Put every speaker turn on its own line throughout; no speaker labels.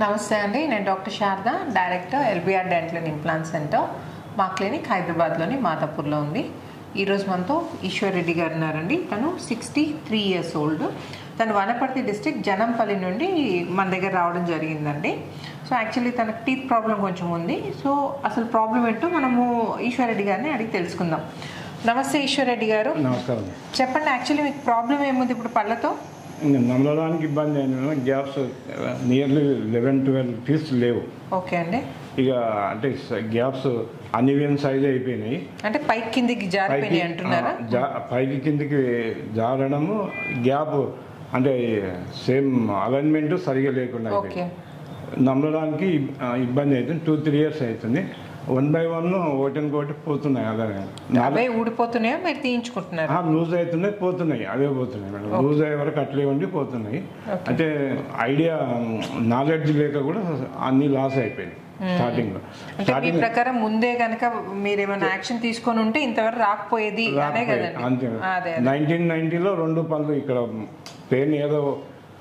నమస్తే అండి, నేను doctor Sharada, director LBR dental and implant centre. మా క్లినిక్ హైదరాబాద్లోని మాదాపూర్లో ఉంది. ఈరోజు మనతో ఈశ్వర్ రెడ్డి గారు ఉన్నారండి. తను 63 years old. తను వనపర్తి డిస్ట్రిక్ట్ జనంపల్లి నుండి మన దగ్గర రావడం జరిగిందండి. సో యాక్చువల్లీ తనకు టీత్ ప్రాబ్లం కొంచెం ఉంది. సో అసలు ప్రాబ్లం ఏంటో మనము ఈశ్వర్ రెడ్డి గారిని అడిగి తెలుసుకుందాం. నమస్తే ఈశ్వర్ రెడ్డి గారు.
నమస్కారం.
చెప్పండి, యాక్చువల్లీ మీకు ప్రాబ్లం ఏముంది ఇప్పుడు పళ్ళతో?
నమ్మడానికి ఇబ్బంది అయిన గ్యాప్స్ నియర్లీ 11-12 teeth లేవు.
ఓకే అండి.
ఇక అంటే గ్యాప్స్ అన్ఈవెన్ సైజ్ అయిపోయినాయి.
అంటే పైకి కిందికి జారిపోయినాయి అంటున్నారా?
పైకి కిందికి జారడము, గ్యాప్ అంటే సేమ్ అలైన్మెంట్ సరిగా లేకుండా నమ్మడానికి ఇబ్బంది అవుతుంది. 2-3 years అవుతుంది. 1 by 1 ఒకటి పోతున్నాయి.
అవే ఊడిపోతున్నాయా, మీరు తీయించుకుంటున్నారు?
లూజ్ అవుతున్నాయి, పోతున్నాయి, అవే పోతున్నాయి మేడం. లూజ్ అయ్యే వరకు అట్లే ఉండి పోతున్నాయి. అంటే ఐడియా నాలెడ్జ్ లేక కూడా అన్ని లాస్ అయిపోయినాయి స్టార్టింగ్ లో.
మీ ప్రకారం ముందే కనుక మీరు ఏమైనా యాక్షన్ తీసుకొని ఉంటే ఇంతవరకు రాకపోయేది అనే కదండి.
అంతే. 1990లో 2 పళ్ళు ఇక్కడ పెయిన్ ఏదో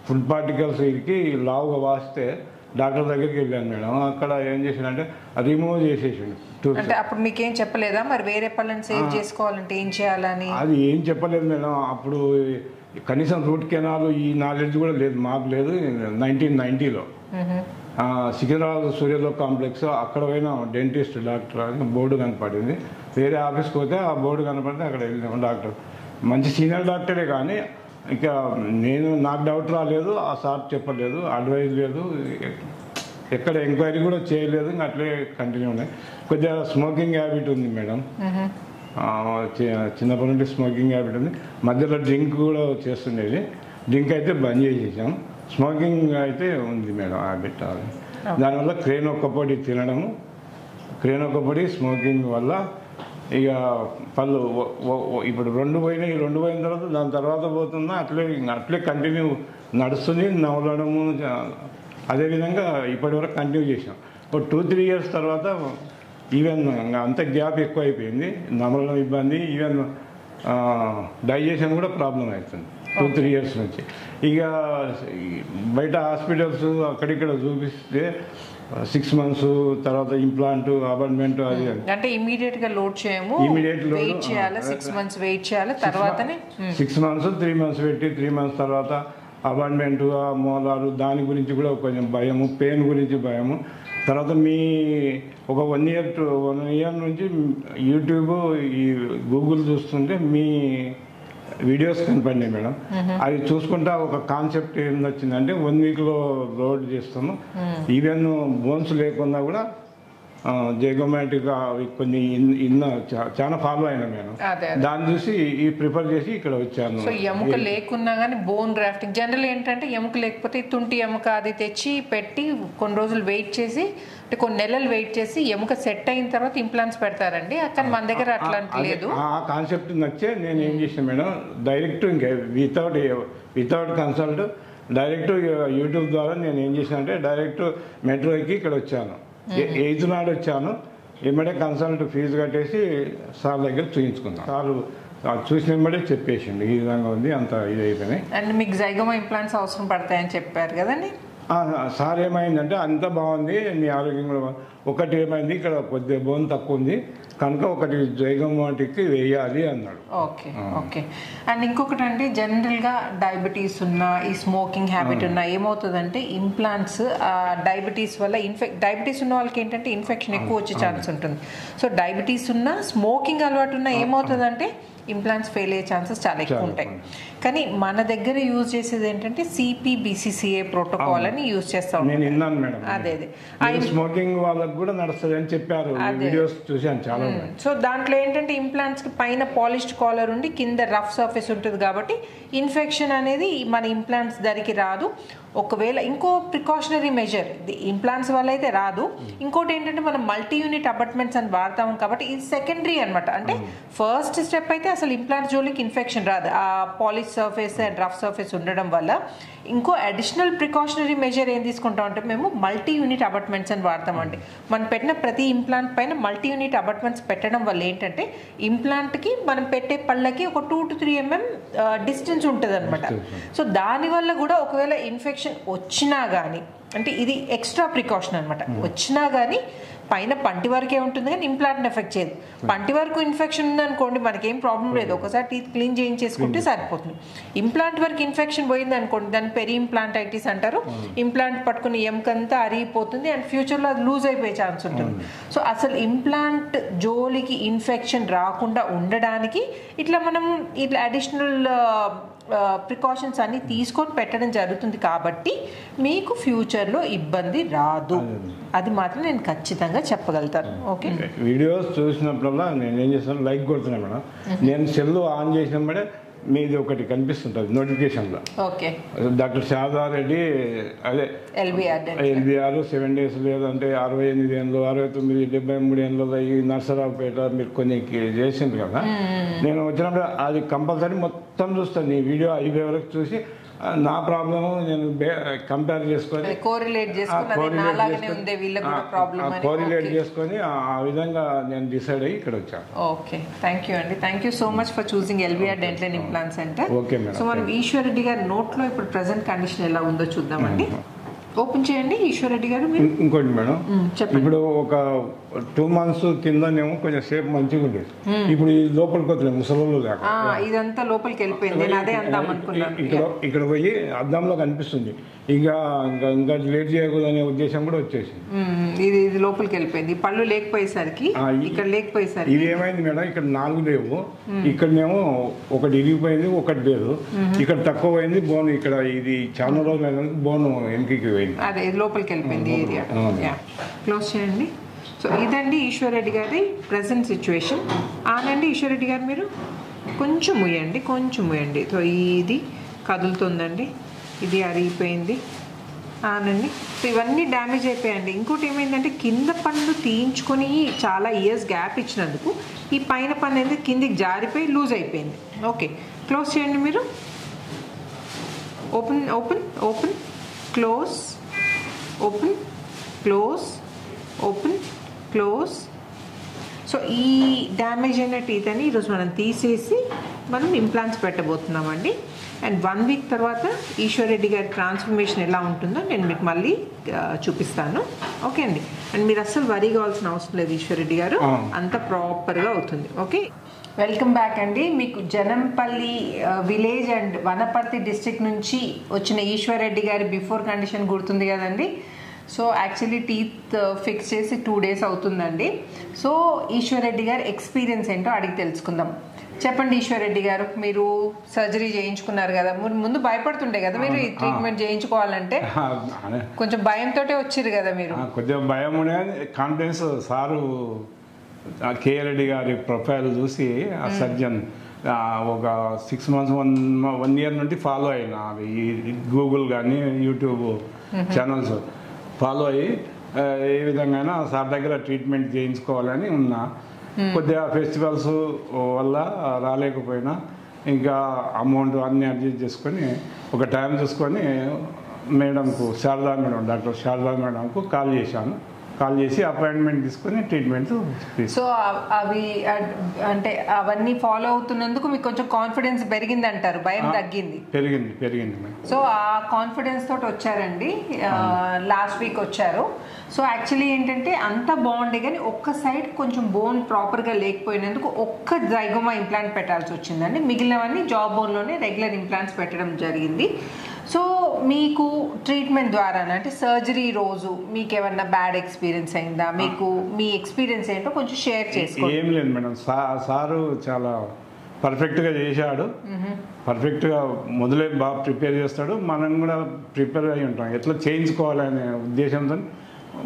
ఫుడ్ పార్టికల్స్ ఇరికి లావుగా వాస్తే డాక్టర్ దగ్గరికి వెళ్ళాను మేడం. అక్కడ ఏం చేసిందంటే రిమూవ్ చేసేసిండు.
అంటే అప్పుడు మీకేం చెప్పలేదా మరి వేరే పళ్ళని సేవ్ చేసుకోవాలంటే ఏం చేయాలని?
అది ఏం చెప్పలేదు మేడం. అప్పుడు కనీసం రూట్ కెనాల్ ఈ నాలెడ్జ్ కూడా లేదు, మాకు లేదు. 1990లో సికింద్రాబాద్ సూర్యలో కాంప్లెక్స్ అక్కడ పోయిన డెంటిస్ట్ డాక్టర్ అని బోర్డు కనపడింది. వేరే ఆఫీస్కి పోతే ఆ బోర్డు కనపడితే అక్కడ వెళ్ళినాము. డాక్టర్ మంచి సీనియర్ డాక్టరే, కానీ ఇక నాకు డౌట్ రాలేదు, ఆ సార్ చెప్పలేదు, అడ్వైజ్ లేదు, ఎక్కడ ఎంక్వైరీ కూడా చేయలేదు. ఇంకా అట్లే కంటిన్యూ ఉన్నాయి. కొద్దిగా స్మోకింగ్ హ్యాబిట్ ఉంది మేడం. చిన్నప్పటి నుండి స్మోకింగ్ హ్యాబిట్ ఉంది. మధ్యలో డ్రింక్ కూడా చేస్తుండేది. డ్రింక్ అయితే బంద్ చేసేసాం. స్మోకింగ్ అయితే ఉంది మేడం హ్యాబిట్. దానివల్ల క్రేన్ ఒక్కపొడి తినడము, క్రేన్ ఒక్కపొడి స్మోకింగ్ వల్ల ఇక పళ్ళు ఇప్పుడు 2 పోయినాయి. 2 పోయిన తర్వాత దాని తర్వాత పోతున్నా అట్లే కంటిన్యూ నడుస్తుంది. నవ్వడము అదేవిధంగా ఇప్పటివరకు కంటిన్యూ చేసాం. ఒక 2-3 years తర్వాత ఈవెన్ అంత గ్యాప్ ఎక్కువ అయిపోయింది. నమ్మడం ఇబ్బంది, ఈవెన్ డైజెషన్ కూడా ప్రాబ్లం అవుతుంది 2-3 years నుంచి. ఇక బయట హాస్పిటల్స్ అక్కడిక్కడ చూపిస్తే 6 months తర్వాత ఇంప్లాంట్ అపాయింట్మెంట్ అది
అంటే ఇమీడియట్ గా లోడ్ చేయము, వెయిట్ చేయాలి. 6 months వెయిట్ చేయాలి. తర్వాతనే
6 months 3 months పెట్టి 3 months తర్వాత అపాయింట్మెంట్, మూలాలు దాని గురించి కూడా కొంచెం భయము, పెయిన్ గురించి భయము. తర్వాత మీ ఒక 1 year నుంచి యూట్యూబ్ ఈ గూగుల్ చూస్తుంటే మీ వీడియోస్ కనపడినాయి మేడం. అది చూసుకుంటా ఒక కాన్సెప్ట్ ఏం వచ్చిందంటే 1 weekలో లోడ్ చేస్తాము. ఈవెన్ బోన్స్ లేకుండా కూడా జైగోమాటిక్గా కొన్ని చాలా ఫాలో అయినా మేడం. దాన్ని చూసి ఈ ప్రిఫర్ చేసి ఇక్కడ వచ్చాను.
సో ఎముక లేకున్నా కానీ బోన్ గ్రాఫ్టింగ్ జనరల్ ఏంటంటే ఎముక లేకపోతే తుంటి ఎముక అది తెచ్చి పెట్టి కొన్ని రోజులు వెయిట్ చేసి, అంటే కొన్ని నెలలు వెయిట్ చేసి ఎముక సెట్ అయిన తర్వాత ఇంప్లాంట్స్ పెడతారండి. కానీ మన దగ్గర అట్లాంటి లేదు.
ఆ కాన్సెప్ట్ నచ్చే నేను ఏం చేసాను మేడం, డైరెక్ట్ ఇంకా వితౌట్ కన్సల్ట్ డైరెక్ట్ యూట్యూబ్ ద్వారా నేను ఏం చేశాను అంటే డైరెక్ట్ మెట్రోకి ఇక్కడ వచ్చాను. 8th నాడు వచ్చాను. ఏమంటే కన్సల్ట్ ఫీజు కట్టేసి సార్ దగ్గర చూపించుకున్నాను. సార్ చూసిన వెంబడే చెప్పేసిండు ఈ విధంగా ఉంది, అంత ఇది అయిపోయినాయి.
అండ్ మీకు జైగోమా ఇంప్లాంట్స్ అవసరం పడతాయని చెప్పారు కదండి.
సార్ ఏమైందంటే అంత బాగుంది, మీ ఆరోగ్యం కూడా ఒకటి ఏమైంది, ఇక్కడ కొద్దిగా బోన్ తక్కువ ఉంది కనుక ఒకటి జైగోమాటిక్ వేయాలి అన్నాడు.
ఓకే. అండ్ ఇంకొకటి అండి, జనరల్గా డయాబెటీస్ ఉన్నా ఈ స్మోకింగ్ హ్యాబిట్ ఉన్నా ఏమవుతుందంటే ఇంప్లాంట్స్ డయాబెటీస్ వల్ల డయాబెటీస్ ఉన్న వాళ్ళకి ఏంటంటే ఇన్ఫెక్షన్ ఎక్కువ వచ్చే ఛాన్స్ ఉంటుంది. సో డయాబెటీస్ ఉన్నా స్మోకింగ్ అలవాటు ఉన్నా ఏమవుతుందంటే ఇంప్లాంట్స్ ఫెయిల్ అయ్యే ఛాన్సెస్ చాలా ఎక్కువ ఉంటాయి. కానీ మన దగ్గర యూజ్ చేసేది ఏంటంటే CPBCCA ప్రోటోకాల్ అని యూజ్ చేస్తాం.
నేను విన్నాను మేడం.
అదే
స్మోకింగ్ వాళ్ళకి కూడా నడుస్తుంది అని చెప్పారు, వీడియోస్ చూశాను చాలా.
సో దాంట్లో ఏంటంటే ఇంప్లాంట్స్ కి పైన పాలిష్డ్ కాలర్ ఉండి కింద రఫ్ సర్ఫేస్ ఉంటుంది కాబట్టి ఇన్ఫెక్షన్ అనేది మన ఇంప్లాంట్స్ ధరికి రాదు. ఒకవేళ ఇంకో ప్రికాషనరీ మెజర్ ఇంప్లాంట్స్ వల్ల అయితే రాదు. ఇంకోటి ఏంటంటే మనం మల్టీ యూనిట్ అపార్ట్మెంట్స్ అని వాడతాం కాబట్టి ఇది సెకండరీ అనమాట. అంటే ఫస్ట్ స్టెప్ అయితే ఆ అసలు ఇంప్లాంట్ జోలికి ఇన్ఫెక్షన్ రాదు. ఆ polish surface and rough surface ఉండడం వల్ల. ఇంకో అడిషనల్ ప్రికాషనరీ మెజర్ ఏం తీసుకుంటాం అంటే మేము మల్టీ యూనిట్ అబాట్మెంట్స్ అని వాడతామండి. మనం పెట్టిన ప్రతి ఇంప్లాంట్ పైన మల్టీ యూనిట్ అబాట్మెంట్స్ పెట్టడం వల్ల ఏంటంటే ఇంప్లాంట్కి మనం పెట్టే పళ్ళకి ఒక 2 to 3 mm డిస్టెన్స్ ఉంటుంది అనమాట. సో దానివల్ల కూడా ఒకవేళ ఇన్ఫెక్షన్ వచ్చినా కానీ, అంటే ఇది ఎక్స్ట్రా ప్రికాషన్ అనమాట, వచ్చినా కానీ పైన పంటి వరకే ఉంటుంది కానీ ఇంప్లాంట్ని ఎఫెక్ట్ చేయదు. పంటి వరకు ఇన్ఫెక్షన్ ఉందనుకోండి మనకేం ప్రాబ్లం లేదు, ఒకసారి టీత్ క్లీన్ చేయించేసుకుంటే సరిపోతుంది. ఇంప్లాంట్ వరకు ఇన్ఫెక్షన్ పోయింది అనుకోండి దాన్ని పెరి ఇంప్లాంటైటిస్ అంటారు. ఇంప్లాంట్ పట్టుకుని ఎముకంతా అరిగిపోతుంది అండ్ ఫ్యూచర్లో అది లూజ్ అయిపోయే ఛాన్స్ ఉంటుంది. సో అసలు ఇంప్లాంట్ జోలికి ఇన్ఫెక్షన్ రాకుండా ఉండడానికి ఇట్లా మనం ఇట్లా అడిషనల్ ప్రికాషన్స్ అన్ని తీసుకొని పెట్టడం జరుగుతుంది కాబట్టి మీకు ఫ్యూచర్లో ఇబ్బంది రాదు. అది మాత్రం నేను ఖచ్చితంగా చెప్పగలుగుతాను. ఓకే,
వీడియోస్ చూసినప్పుడల్లా నేను ఏం చేస్తాను, లైక్ కొడుతున్నాను మేడం. నేను సెల్ ఆన్ చేసినప్పుడే మీది ఒకటి కనిపిస్తుంటుంది నోటిఫికేషన్లో.
ఓకే,
డాక్టర్ శారదా రెడ్డి, అదే LBR 7 days, లేదంటే 68 ఏళ్ళు, 69, 73 ఏళ్ళు ఈ నర్సరావుపేట మీరు కొన్ని చేసింది కదా. నేను వచ్చినప్పుడు అది కంపల్సరీ మొత్తం చూస్తాను, ఈ వీడియో అయిపోయే వరకు చూసి నా ప్రాబ్లము నేను కంపేర్ చేసుకొని
కోరిలేట్
చేసుకొని ఆ విధంగా నేను డిసైడ్ అయ్యి ఇక్కడ వచ్చాను.
ఓకే, థ్యాంక్ యూ అండి. Thank you so much for choosing LBR dental implant centre.
Okay madam.
So మనం ఈశ్వర్ రెడ్డి గారి నోట్లో ఇప్పుడు ప్రెసెంట్ కండిషన్ ఎలా ఉందో చూద్దామండి. ఓపెన్ చేయండి ఈశ్వర్ రెడ్డి గారు.
ఇంకోటి మేడం, ఇప్పుడు ఒక 2 months కిందనేమో కొంచెం సేపు మంచిగా ఉండేది, ఇప్పుడు ఈ లోపలికి వద్దు ముసలు లేక
ఇదంతా లోపలికి వెళ్ళిపోయింది. అదే అందాం అనుకున్నాను.
ఇక్కడ పోయి అద్దంలో కనిపిస్తుంది, ఇంకా ఇంకా లేట్ చేయకూడదనే ఉద్దేశం కూడా వచ్చేసింది.
ఇది లోపలికి వెళ్ళిపోయింది, పళ్ళు లేకపోయేసరికి ఇక్కడ లేకపోయేసరికి.
ఇది ఏమైంది మేడం, ఇక్కడ 4 లేవు, ఇక్కడనేమో ఒకటి ఇరిగిపోయింది, ఒకటి లేదు, ఇక్కడ తక్కువ పోయింది బోన్. ఇక్కడ ఇది చాలా రోజులు బోన్ వెనక్కి పోయింది,
అదే లోపలికి వెళ్ళిపోయింది ఏరియా. క్లోజ్ చేయండి. సో ఇదండి ఈశ్వర్ రెడ్డి గారి ప్రజెంట్ సిచ్యువేషన్. ఆనండి ఈశ్వర్ రెడ్డి గారు, మీరు కొంచెం ముయ్యండి. సో ఇది కదులుతుందండి, ఇది అరిగిపోయింది. ఆనండి. సో ఇవన్నీ డ్యామేజ్ అయిపోయాయండి. ఇంకోటి ఏమైందంటే కింద పన్ను తీయించుకొని చాలా ఇయర్స్ గ్యాప్ ఇచ్చినందుకు ఈ పైన పన్ను అనేది కిందికి జారిపోయి లూజ్ అయిపోయింది. ఓకే, క్లోజ్ చేయండి మీరు. Open open open close, open close, open close. So ఈ డ్యామేజ్ అయిన టీత్ అని ఈరోజు మనం తీసేసి మనం ఇంప్లాంట్స్ పెట్టబోతున్నామండి. అండ్ 1 week తర్వాత ఈశ్వర్ రెడ్డి గారి ట్రాన్స్ఫర్మేషన్ ఎలా ఉంటుందో నేను మీకు మళ్ళీ చూపిస్తాను. ఓకే అండి. అండ్ మీరు అస్సలు వరీ కావాల్సిన అవసరం లేదు ఈశ్వర్ రెడ్డి గారు, అంత ప్రాపర్గా అవుతుంది. ఓకే, వెల్కమ్ బ్యాక్ అండి. మీకు Janampalli village and Wanaparthy district నుంచి వచ్చిన ఈశ్వర్ రెడ్డి గారి బిఫోర్ కండిషన్ గుర్తుంది కదండి. సో యాక్చువల్లీ టీత్ ఫిక్స్ చేసి 2 days అవుతుందండి. సో ఈశ్వర్ రెడ్డి గారి ఎక్స్పీరియన్స్ ఏంటో అడిగి తెలుసుకుందాం. చెప్పండి ఈశ్వర్ రెడ్డి గారు, మీరు సర్జరీ చేయించుకున్నారు కదా, ముందు భయపడుతుండే కదా మీరు ఈ ట్రీట్మెంట్ చేయించుకోవాలంటే, కొంచెం భయంతో వచ్చారు కదా మీరు?
కొద్దిగా భయం ఉండేది, కాన్ఫిడెన్స్. సారు కే రెడ్డి గారి ప్రొఫైల్ చూసి ఆ సర్జన్ ఒక 6 months 1 year నుండి ఫాలో అయినా, ఈ గూగుల్ కానీ యూట్యూబ్ ఛానల్స్ ఫాలో అయ్యి ఏ విధంగా సార్ దగ్గర ట్రీట్మెంట్ చేయించుకోవాలని ఉన్నా. కొద్దిగా ఫెస్టివల్స్ వల్ల రాలేకపోయినా ఇంకా అమౌంట్ అన్నీ అడ్జస్ట్ చేసుకొని ఒక టైం చూసుకొని మేడంకు డాక్టర్ శారదా మేడంకు కాల్ చేసి అపాయింట్మెంట్ తీసుకొని ట్రీట్మెంట్.
సో అవి అంటే అవన్నీ ఫాలో అవుతున్నందుకు మీకు కొంచెం కాన్ఫిడెన్స్ పెరిగింది అంటారు, భయం తగ్గింది?
పెరిగింది.
సో ఆ కాన్ఫిడెన్స్ తోటి వచ్చారండి, లాస్ట్ వీక్ వచ్చారు. సో యాక్చువల్లీ ఏంటంటే అంత బాగుండే కానీ ఒక్క సైడ్ కొంచెం బోన్ ప్రాపర్గా లేకపోయినందుకు ఒక్క జైగోమా ఇంప్లాంట్ పెట్టాల్సి వచ్చిందండి. మిగిలినవన్నీ జా బోన్లోనే రెగ్యులర్ ఇంప్లాంట్స్ పెట్టడం జరిగింది. సో మీకు ట్రీట్మెంట్ ద్వారా అంటే సర్జరీ రోజు మీకు ఏమన్నా బ్యాడ్ ఎక్స్పీరియన్స్ అయిందా? మీకు మీ ఎక్స్పీరియన్స్ ఏంటో కొంచెం షేర్ చేసుకోండి.
ఏం లేదు మేడం, సారు చాలా పర్ఫెక్ట్గా చేశాడు. పర్ఫెక్ట్గా మొదలే బాగా ప్రిపేర్ చేస్తాడు, మనం కూడా ప్రిపేర్ అయి ఉంటాం ఎట్లా చేయించుకోవాలనే ఉద్దేశంతో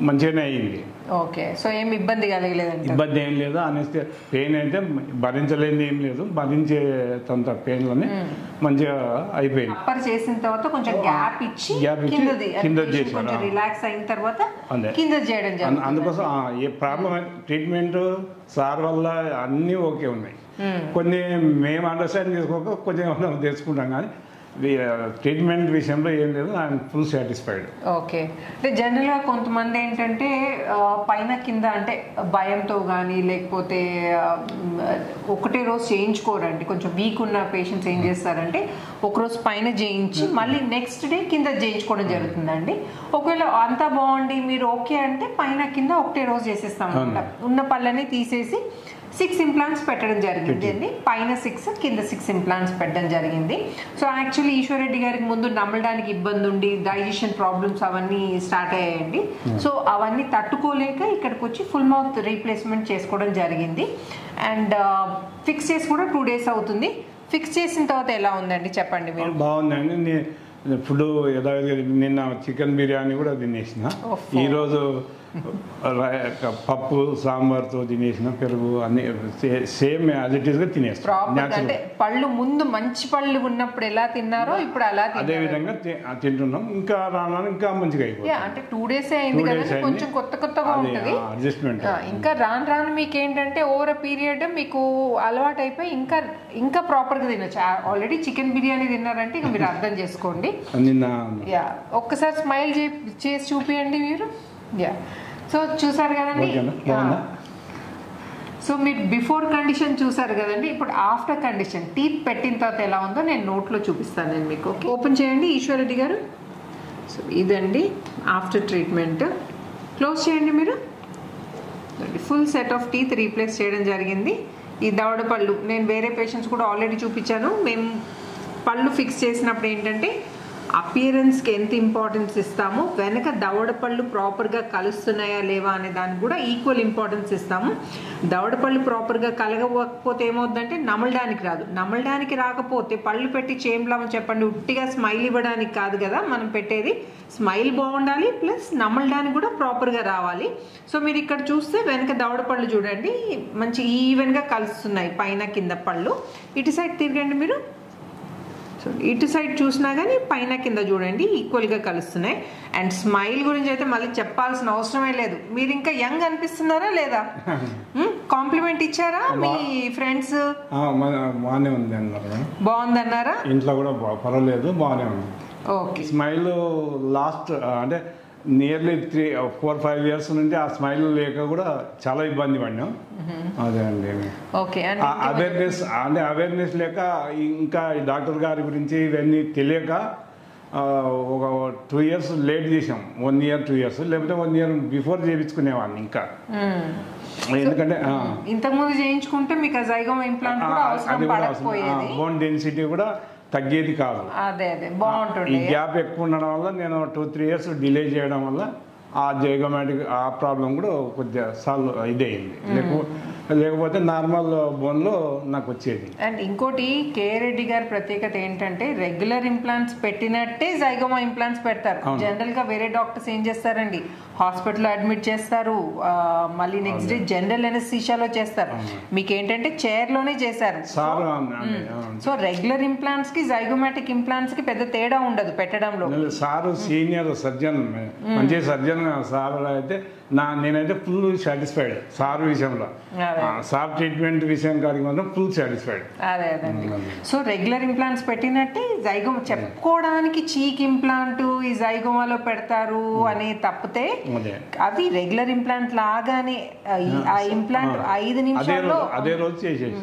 మంచిగానే అయ్యింది.
ఓకే, సో ఏం ఇబ్బంది కలగలేదండి?
ఇబ్బంది ఏం లేదు. అనేసి పెయిన్ అయితే భరించలేని ఏం లేదు, భరించేంత పెయిన్లోనే మంచిగా అయిపోయింది.
అప్పర్ చేసిన తర్వాత కొంచెం గ్యాప్ ఇచ్చి కింద చేసి రిలాక్స్ అయిన తర్వాత కింద చేయడం జరిగింది.
అందుకోసం ఏ ప్రాబ్లం ట్రీట్మెంట్ సార్ వల్ల అన్నీ ఓకే ఉన్నాయి. కొన్ని మేము అండర్స్టాండ్ చేసుకోక కొంచెం మనం తెలుసుకుంటాం, కానీ ట్రీట్మెంట్ విషయంలో ఏం లేదు, ఐఎమ్ ఫుల్ సాటిస్ఫైడ్.
ఓకే. అంటే జనరల్గా కొంతమంది ఏంటంటే పైన కింద అంటే భయంతో కానీ లేకపోతే ఒకటే రోజు చేయించుకోరండి. కొంచెం వీక్ ఉన్న పేషెంట్స్ ఏం చేస్తారంటే ఒకరోజు పైన చేయించి మళ్ళీ నెక్స్ట్ డే కింద చేయించుకోవడం జరుగుతుందండి. ఒకవేళ అంతా బాగుండి మీరు ఓకే అంటే పైన కింద ఒకటే రోజు చేసేస్తాం అనమాట. ఉన్న పళ్ళని తీసేసి 6 implants పెట్టడం జరిగింది అండి. పైన 6 కింద 6 implants పెట్టడం జరిగింది. సో యాక్చువల్లీ ఈశ్వరెడ్డి గారికి ముందు నమ్మడానికి ఇబ్బంది ఉండి డైజెషన్ ప్రాబ్లమ్స్ అవన్నీ స్టార్ట్ అయ్యాయండి. సో అవన్నీ తట్టుకోలేక ఇక్కడికి వచ్చి ఫుల్ మౌత్ రీప్లేస్మెంట్ చేసుకోవడం జరిగింది. అండ్ ఫిక్స్ చేసి కూడా 2 days అవుతుంది. ఫిక్స్ చేసిన తర్వాత ఎలా ఉందండి చెప్పండి మీరు?
బాగుందండి. ఫుడ్ యథావిధిగా నిన్న చికెన్ బిర్యానీ కూడా తినేసిన, ఈరోజు పప్పు సాంబార్తో తినేసిన, పెరుగు అన్ని సేమ్ యాజ్ ఇట్ ఈస్ గా తినేస్తాం.
అంటే పళ్ళు ముందు మంచి పళ్ళు ఉన్నప్పుడు ఎలా తిన్నారో ఇప్పుడు అలా
అదే విధంగా తింటున్నాం. ఇంకా రాను ఇంకా మంచిగా అయిపోయింది.
అంటే 2 days అయింది కదా, కొంచెం కొత్తగా ఉంటుంది
అడ్జస్ట్మెంట్.
ఇంకా రాను మీకు ఏంటంటే ఓవర్ పీరియడ్ మీకు అలవాటు అయిపోయి ఇంకా ప్రాపర్ గా తినొచ్చు. ఆల్రెడీ చికెన్ బిర్యానీ తిన్నారంటే ఇక మీరు అర్థం చేసుకోండి.
నిన్న
ఒక్కసారి స్మైల్ చేసి చూపియండి మీరు. సో చూసారు కదండి. సో మీరు బిఫోర్ కండిషన్ చూసారు కదండి. ఇప్పుడు ఆఫ్టర్ కండిషన్ టీత్ పెట్టిన తర్వాత ఎలా ఉందో నేను నోట్లో చూపిస్తాను నేను మీకు. ఓపెన్ చేయండి ఈశ్వరెడ్డి గారు. సో ఇదండి ఆఫ్టర్ ట్రీట్మెంట్. క్లోజ్ చేయండి మీరు. Full set of teeth replace చేయడం జరిగింది. ఈ దవడ పళ్ళు నేను వేరే పేషెంట్స్ కూడా ఆల్రెడీ చూపించాను. మేము పళ్ళు ఫిక్స్ చేసినప్పుడు ఏంటంటే అపియరెన్స్కి ఎంత ఇంపార్టెన్స్ ఇస్తామో వెనక దవడ పళ్ళు ప్రాపర్గా కలుస్తున్నాయా లేవా అనే దానికి కూడా ఈక్వల్ ఇంపార్టెన్స్ ఇస్తాము. దవడ పళ్ళు ప్రాపర్గా కలగకపోతే ఏమవుతుందంటే నమలడానికి రాదు. నమలడానికి రాకపోతే పళ్ళు పెట్టి చేంబ్లామని చెప్పండి, ఉట్టిగా స్మైల్ ఇవ్వడానికి కాదు కదా మనం పెట్టేది. స్మైల్ బాగుండాలి ప్లస్ నమలడానికి కూడా ప్రాపర్గా రావాలి. సో మీరు ఇక్కడ చూస్తే వెనక దవడ పళ్ళు చూడండి మంచి ఈవెన్గా కలుస్తున్నాయి పైన కింద పళ్ళు. ఇటు సైడ్ తిరగండి మీరు. సో ఇటు సైడ్ చూసినా కానీ పైన కింద చూడండి ఈక్వల్గా కలుస్తున్నాయి. అండ్ స్మైల్ గురించి అయితే మళ్ళీ చెప్పాల్సిన అవసరమే లేదు. మీరు ఇంకా యంగ్ అనిపిస్తున్నారా లేదా? కాంప్లిమెంట్ ఇచ్చారా మీ ఫ్రెండ్స్? బాగుందన్నారా?
ఇంట్లో కూడా పర్వాలేదు, బాగానే ఉంది.
ఓకే.
స్మైల్ లాస్ట్ అంటే నియర్లీ 4-5 years నుండి ఆ స్మైల్ లేక కూడా చాలా ఇబ్బంది పడినాం. అదే అండి.
ఓకే.
అవేర్నెస్ లేక ఇంకా డాక్టర్ గారి గురించి ఇవన్నీ తెలియక ఒక 2 years లేట్ చేసాం. 1 year 2 years లేకపోతే 1 year బిఫోర్ చేయించుకునేవాడిని. ఇంకా ఎందుకంటే
ఇంతకుముందు చేయించుకుంటే మీకు జైగోమా ఇంప్లాంట్ కూడా అవసరం పడకపోయేది.
బోన్ డెన్సిటీ కూడా తగ్గేది కాదు.
అదే బాగుంటుంది.
ఈ గ్యాప్ ఎక్కువ ఉండడం వల్ల నేను 2-3 years డిలే చేయడం వల్ల ఆ జైగోమాటిక్ ఆ ప్రాబ్లం కూడా కొద్దిగా సాల్వ్ ఇదయింది. లేకపోతే నార్మల్ బోన్లో నాకు వచ్చేది.
అండ్ ఇంకోటి కేరెడ్డి గారి ప్రత్యేకత ఏంటంటే రెగ్యులర్ ఇంప్లాంట్స్ పెట్టినట్టే జైగోమా ఇంప్లాంట్స్ పెడతారు. జనరల్ గా వేరే డాక్టర్స్ ఏం చేస్తారండి, హాస్పిటల్లో అడ్మిట్ చేస్తారు, మళ్ళీ నెక్స్ట్ డే జనరల్ ఎనస్థీషియాలో చేస్తారు. మీకు ఏంటంటే చైర్ లోనే చేశారు. సో రెగ్యులర్ ఇంప్లాంట్స్ కి జైగోమాటిక్ ఇంప్లాంట్స్ కి పెద్ద తేడా ఉండదు పెట్టడంలో.
సార్ సీనియర్ సర్జన్, మంచి సర్జన్ సార్ అయితే నేనైతే ఫుల్ సాటిస్ఫైడ్ సార్ విషయంలో. సార్ ట్రీట్మెంట్ విషయం కాడికి మాత్రం ఫుల్ సాటిస్ఫైడ్.
అదే అదండి. సో రెగ్యులర్ ఇంప్లాంట్స్ పెట్టినట్టే జైగోమా చెప్పుకోవడానికి చీక్ ఇంప్లాంట్ ఈ జైగోమాలో పెడతారు అని తప్పితే అవి రెగ్యులర్ ఇంప్లాంట్ లాగానే ఆ ఇంప్లాంట్ 5 నిమిషాల్లో
అదే రోజు చేసేసి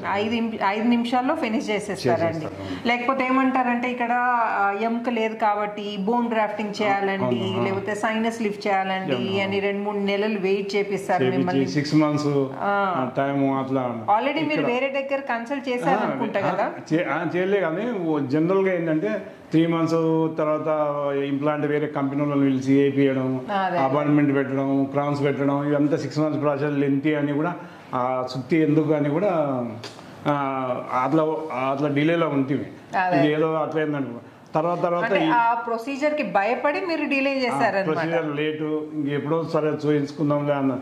5 నిమిషాల్లో ఫినిష్ చేసేస్తారండి. లేకపోతే ఏమంటారంటే ఇక్కడ ఎముక లేదు కాబట్టి బోన్ గ్రాఫ్టింగ్ చేయాలండి, లేకపోతే సైనస్ లిఫ్ట్ చేయాలండి అని 2-3 నెలలు వెయిట్ చేపిస్తారు మిమ్మల్ని.
6 months టైం అట్లా.
ఆల్రెడీ మీరు వేరే దగ్గర కన్సల్ట్ చేశారు అనుకుంటా కదా?
చేయలే, కానీ జనరల్ గా ఏంటంటే 3 months తర్వాత ఇంప్లాంట్ వేరే కంపెనీలో పిలిచి వేయించడం, అపాయింట్మెంట్ పెట్టడం, క్రౌన్స్ పెట్టడం, ఇదంతా 6 months ప్రాసెస్ లెంతీ అని కూడా సుత్తి ఎందుకు అని కూడా అట్లా డిలేలో ఉంటుంది. ఏదో అట్లా ఏంటంటే తర్వాత
ఆ ప్రొసీజర్ కి భయపడి మీరు డిలే చేశారు.
ప్రొసీజర్ లేటు ఇంకెప్పుడో సరే చూపించుకుందాంలే అన్న.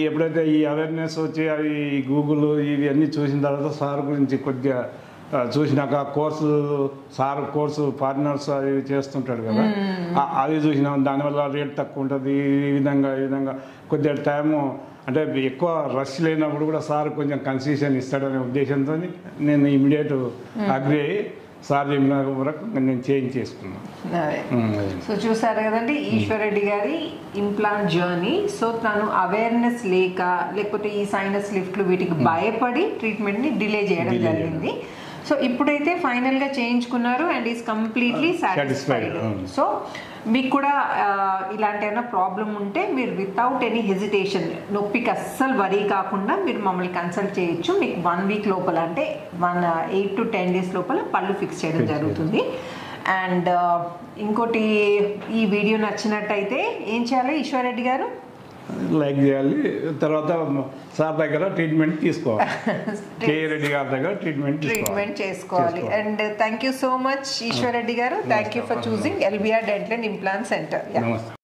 ఎప్పుడైతే ఈ అవేర్నెస్ వచ్చి అవి గూగుల్ ఇవి అన్నీ చూసిన తర్వాత సార్ గురించి కొద్దిగా చూసినాక కోర్సు పార్ట్నర్స్ అవి చేస్తుంటాడు కదా, అది చూసినాం. దానివల్ల రేట్ తక్కువ ఉంటుంది. ఈ విధంగా కొద్దిగా టైము అంటే ఎక్కువ రష్ లేనప్పుడు కూడా సార్ కొంచెం కన్సెషన్ ఇస్తాడనే ఉద్దేశంతో నేను ఇమీడియట్ అగ్రి అయ్యి సార్ చెప్పిన వరకు నేను చేంజ్ చేసుకున్నాను.
సో చూసారు కదండి ఈశ్వర్ రెడ్డి గారి ఇంప్లాంట్ జర్నీ. సో తను అవేర్నెస్ లేకపోతే ఈ సైనస్ లిఫ్ట్లు వీటికి భయపడి ట్రీట్మెంట్ని డిలే చేయడం జరిగింది. సో ఇప్పుడైతే ఫైనల్గా చేయించుకున్నారు and is completely satisfied. So మీకు కూడా ఇలాంటి ఏమైనా ప్రాబ్లం ఉంటే మీరు వితౌట్ ఎనీ హెజిటేషన్, నొప్పికి అస్సలు వరీ కాకుండా మీరు మమ్మల్ని కన్సల్ట్ చేయొచ్చు. మీకు 1 వీక్ లోపల అంటే 8 to 10 days లోపల పళ్ళు ఫిక్స్ చేయడం జరుగుతుంది. అండ్ ఇంకోటి, ఈ వీడియో నచ్చినట్టయితే ఏం చేయాలి ఈశ్వర్ రెడ్డి గారు?
లైక్ చేయాలి, తర్వాత సార్ దగ్గర ట్రీట్మెంట్ తీసుకోవాలి, కే రెడ్డి గారి దగ్గర ట్రీట్మెంట్
చేసుకోవాలి. And thank you so much Eshwar Reddy గారు. Thank you for choosing LBR dental and implant centre.
నమస్తే.